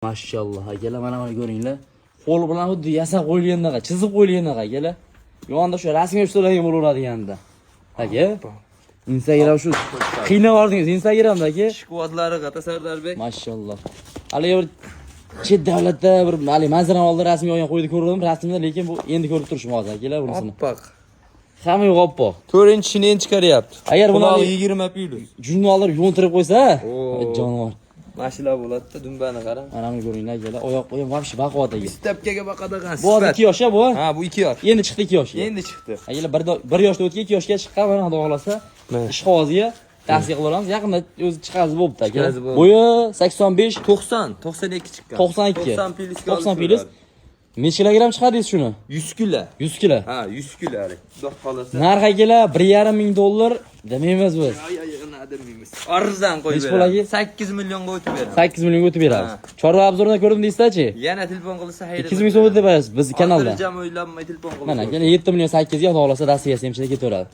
Maşallah akalar mana buni ko'ringlar. Qo'l bilan xuddi yasab qo'yilgandaqa, chizib qo'yilgandaqa akalar. Yonda shu rasmga tushiradigan bo'laveradigan-da. Aka. Instagram shu qiynab yordingiz Instagramda aka. Shkvodlari G'atasardarbek. Mashallah. Hali bir chet davlatda bir hali manzarani oldi rasmga olgan qo'ydi ko'rdim rasmda, lekin bu endi ko'rib turishim hozir akalar bunisini. Oppoq. Hamma yo'q oppoq. 4-inchini endi chiqaryapti. Agar buni 20 plyus. jurnallar yo'ntirib qo'ysa, jonivor. Mashina bo'ladi-da, dumbani qarang. Mana buni ko'ringlar akalar. Oyoq qo'yim vobshe baquvvat aka. Stepkaga baqadigan. Bu 2 yosh bu. Ha, bu 2 yosh. Endi chiqdi 2 yoshga. Endi chiqdi. Akalar 1 yoshda o'tgan 2 yoshga chiqqan, mana xudo xolasa. Ish qog'oziga tavsiya qilamiz. Yaqinda o'zi chiqazi bo'pti aka. Bo'yi 85, 90, 92 chiqqan. 92. 90 plyus. 90 plyus. Necha kilogramm chiqardingiz shuni? 100 kilo. 100 kilo. Ha, 100 kilo. Xudo xolasa. Narx akalar $1,500 demaymiz biz. Demaymiz. Arzon qo'yib beramiz. 8 millionga o'tib beramiz. 8 millionga o'tib beramiz. Chorva obzorida ko'rdim deysiz-chi? Yana telefon qilsa hayır. 200 ming so'm deb berasiz biz kanalda. Jam o'ylanmay telefon qilib. Mana, yana 7 million 8 ga xudo xolasa dastiga ham ketaveradi.